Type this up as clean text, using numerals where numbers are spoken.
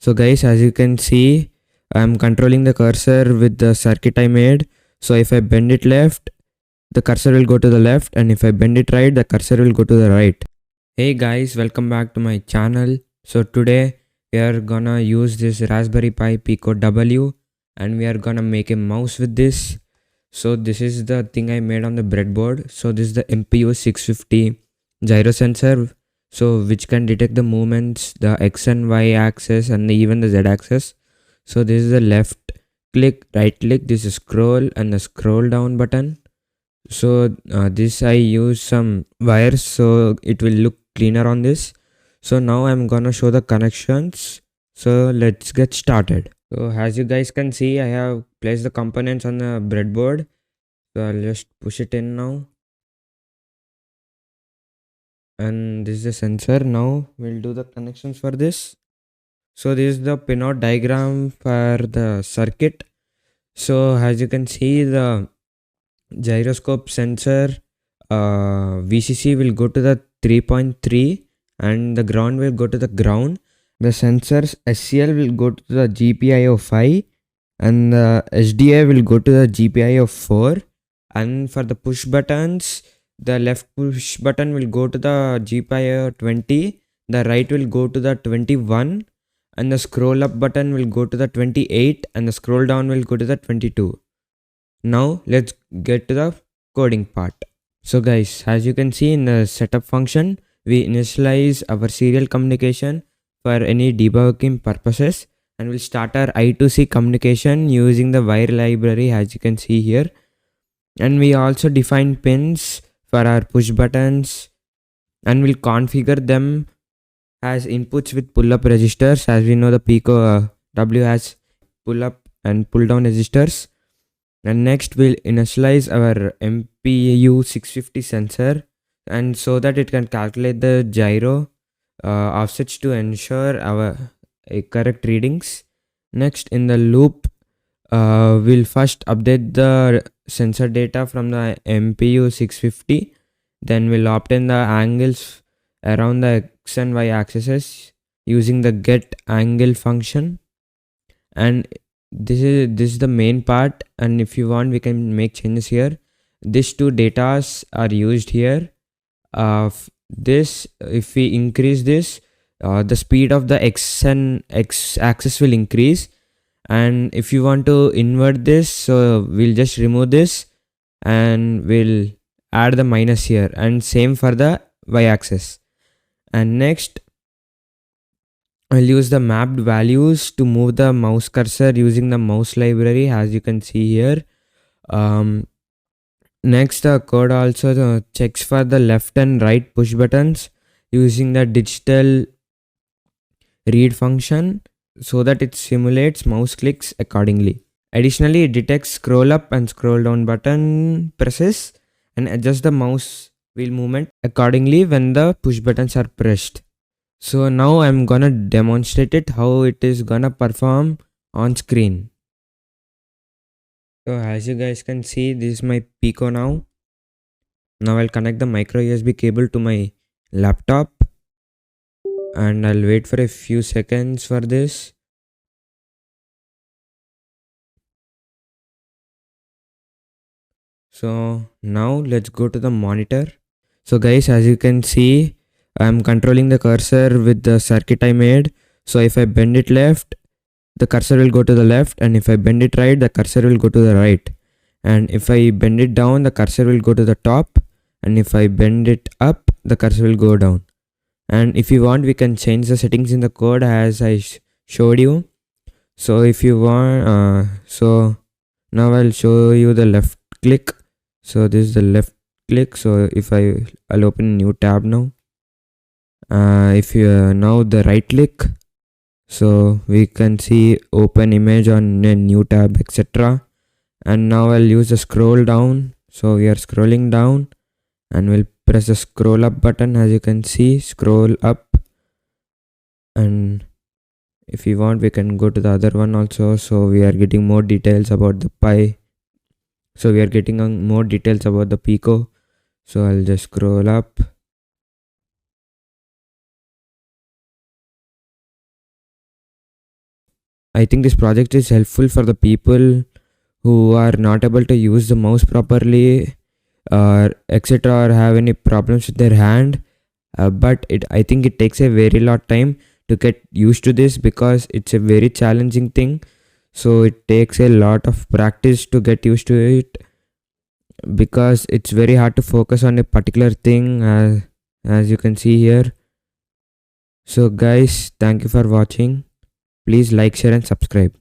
So guys, as you can see, I'm controlling the cursor with the circuit I made. So if I bend it left, the cursor will go to the left, and if I bend it right, the cursor will go to the right. Hey guys, welcome back to my channel. So today we are gonna use this Raspberry Pi Pico W, and we are gonna make a mouse with this. So this is the thing I made on the breadboard. So this is the MPU 650 gyro sensor, so which can detect the movements, the X and Y axis, and even the Z axis. So this is the left click, right click, this is scroll, and the scroll down button. So this I use some wires so it will look cleaner on this. So now I'm gonna show the connections. So let's get started. So as you guys can see, I have placed the components on the breadboard. So I'll just push it in now. And this is the sensor. Now we'll do the connections for this. So this is the pinout diagram for the circuit. So as you can see, the gyroscope sensor VCC will go to the 3.3 and the ground will go to the ground. The sensor's SCL will go to the GPIO 5 and the SDA will go to the GPIO 4. And for the push buttons, the left push button will go to the GPIO 20, the right will go to the 21, and the scroll up button will go to the 28, and the scroll down will go to the 22. Now let's get to the coding part. So guys, as you can see in the setup function, we initialize our serial communication for any debugging purposes, and we'll start our I2C communication using the wire library as you can see here. And we also define pins for our push buttons, and we'll configure them as inputs with pull up registers. As we know, the Pico W has pull up and pull down registers. And next we'll initialize our MPU 650 sensor, and so that it can calculate the gyro offsets to ensure our correct readings. Next in the loop, we'll first update the sensor data from the MPU 650. Then we'll obtain the angles around the X and Y axes using the get angle function. And this is the main part, and if you want we can make changes here. These two datas are used here. This, if we increase this, the speed of the X and X axis will increase, and if you want to invert this, so we'll just remove this and we'll add the minus here, and same for the Y axis. And next I'll use the mapped values to move the mouse cursor using the mouse library as you can see here. Next, the code also checks for the left and right push buttons using the digital read function so that it simulates mouse clicks accordingly. Additionally, it detects scroll up and scroll down button presses and adjusts the mouse wheel movement accordingly when the push buttons are pressed. So now I'm gonna demonstrate it how it is gonna perform on screen. So as you guys can see, this is my Pico now. Now I'll connect the micro USB cable to my laptop and I'll wait for a few seconds for this. So now let's go to the monitor. So guys, as you can see, I'm controlling the cursor with the circuit I made. So if I bend it left, the cursor will go to the left, and if I bend it right, the cursor will go to the right. And if I bend it down, the cursor will go to the top, and if I bend it up, the cursor will go down. And if you want, we can change the settings in the code as I showed you. So if you want, so now I'll show you the left click. So this is the left click. So if I'll open a new tab now. If you now the right click, so we can see open image on a new tab, etc. And now I'll use the scroll down. So we are scrolling down and we'll press the scroll up button. As you can see, scroll up, and if you want we can go to the other one also. So we are getting more details about the Pi. So we are getting more details about the Pico. So I'll just scroll up. I think this project is helpful for the people who are not able to use the mouse properly or etc., or have any problems with their hand. But I think it takes a very lot time to get used to this because it's a very challenging thing. So it takes a lot of practice to get used to it, because it's very hard to focus on a particular thing, as you can see here. So guys, thank you for watching. Please like, share and subscribe.